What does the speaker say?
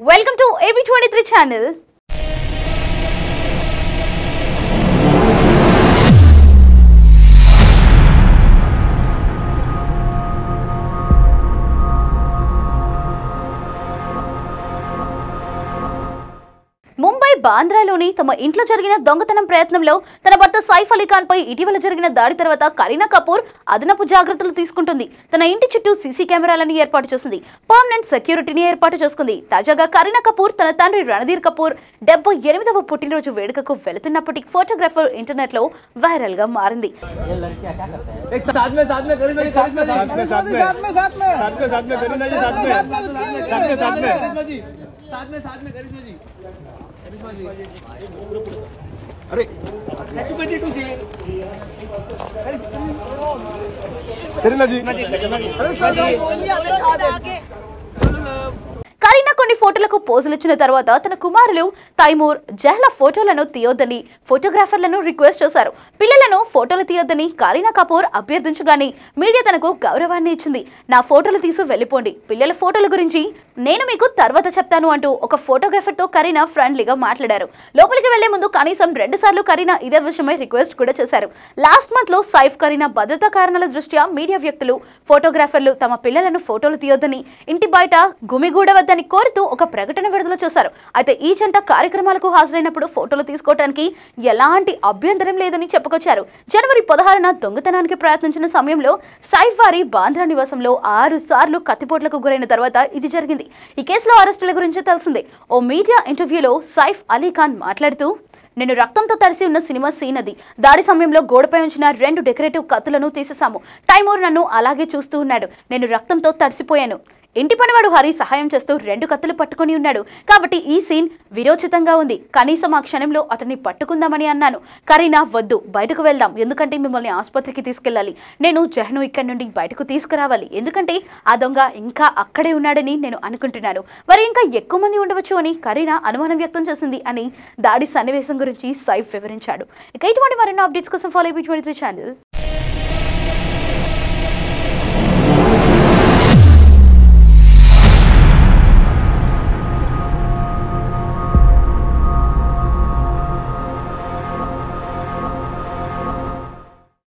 Welcome to AB23 channel. Mumbai బాంద్రాలోని తమ ఇంట్లో జరిగిన దొంగతనం ప్రయత్నంలో తన భర్త సైఫ్ అలీ ఖాన్ పై ఇటీవల జరిగిన దాడి తర్వాత కరీనా కపూర్ అదనపు జాగ్రత్తలు తీసుకుంటుంది. తన ఇంటి చుట్టూ సీసీ కెమెరాలను ఏర్పాటు చేసింది. పర్మనెంట్ సెక్యూరిటీని ఏర్పాటు చేసుకుంది. తాజాగా కరీనా కపూర్ తన తండ్రి రణధీర్ కపూర్ 78వ పుట్టినరోజు వేడుకకు వెళుతున్నప్పటి ఫోటోగ్రాఫర్ ఇంటర్నెట్ లో వైరల్ గా మారింది. अरे करीना जी अरे सर కరీనా కొన్ని ఫోటోలకు పోజులు ఇచ్చిన తర్వాత తన కుమారులు తైమూర్ జహ్లా ఫోటోలను తీయొద్దని ఫోటోగ్రాఫర్లను రిక్వెస్ట్ చేశారు. పిల్లలను ఫోటోలు తీయొద్దని కరీనా కపూర్ అభ్యర్థించగానే మీడియా తనకు గౌరవాన్ని ఇచ్చింది. నా ఫోటోలు తీసి వెళ్ళిపోండి, పిల్లల ఫోటోల గురించి నేను మీకు తర్వాత చెప్తాను అంటూ ఒక ఫోటోగ్రాఫర్ తో కరీనా ఫ్రెండ్లీగా మాట్లాడారు. లోపలికి వెళ్లే ముందు కనీసం 2 సార్లు కరీనా ఇదే విషయమై రిక్వెస్ట్ కూడా చేశారు. లాస్ట్ మంత్ లో సైఫ్ కరీనా భద్రతా కారణాల దృష్ట్యా మీడియా వ్యక్తులు ఫోటోగ్రాఫర్లు తమ పిల్లలను ఫోటోలు తీయొద్దని ఇంటి బయట గుమిగూడవద్దని కోరుతూ ఒక ప్రకటన విడుదల చేశారు. అయితే ఈ జంట కార్యక్రమాలకు హాజరైనప్పుడు ఫోటోలు తీసుకోవడానికి ఎలాంటి అభ్యంతరం లేదని చెప్పుకొచ్చారు. జనవరి 16న దొంగతనానికి ప్రయత్నించిన సమయంలో సైఫ్ వారి బాంద్రా నివాసంలో 6 సార్లు కత్తిపోట్లకు గురైన తర్వాత ఇది జరిగింది. ఈ కేసులో అరెస్టుల గురించి తెలిసిందే. ఓ మీడియా ఇంటర్వ్యూలో సైఫ్ అలీ ఖాన్ మాట్లాడుతూ, నేను రక్తంతో తడిసి ఉన్న సినిమా సీన్ అది. దాడి సమయంలో గోడపై ఉంచిన 2 డెకరేటివ్ కత్తులను తీసేశాము. తైమూర్ నన్ను అలాగే చూస్తూ ఉన్నాడు. నేను రక్తంతో తడిసిపోయాను. ఇంటి పనివాడు హరి సహాయం చేస్తూ 2 కత్తులు పట్టుకుని ఉన్నాడు. కాబట్టి ఈ సీన్ విరోచితంగా ఉంది. కనీసం ఆ క్షణంలో అతన్ని పట్టుకుందామని అన్నాను. కరీనా, వద్దు, బయటకు వెళ్దాం, ఎందుకంటే మిమ్మల్ని ఆసుపత్రికి తీసుకెళ్లాలి. నేను జహ్ను ఇక్కడి నుండి బయటకు తీసుకురావాలి, ఎందుకంటే ఆ దొంగ ఇంకా అక్కడే ఉన్నాడని నేను అనుకుంటున్నాను. మరి ఇంకా ఎక్కువ మంది ఉండవచ్చు అని కరీనా అనుమానం వ్యక్తం చేసింది అని దాడి సన్నివేశం గురించి సైఫ్ వివరించాడు. ఇక ఇటువంటి మరిన్ని అప్డేట్స్ కోసం ఫాలో AB23 ఛానల్.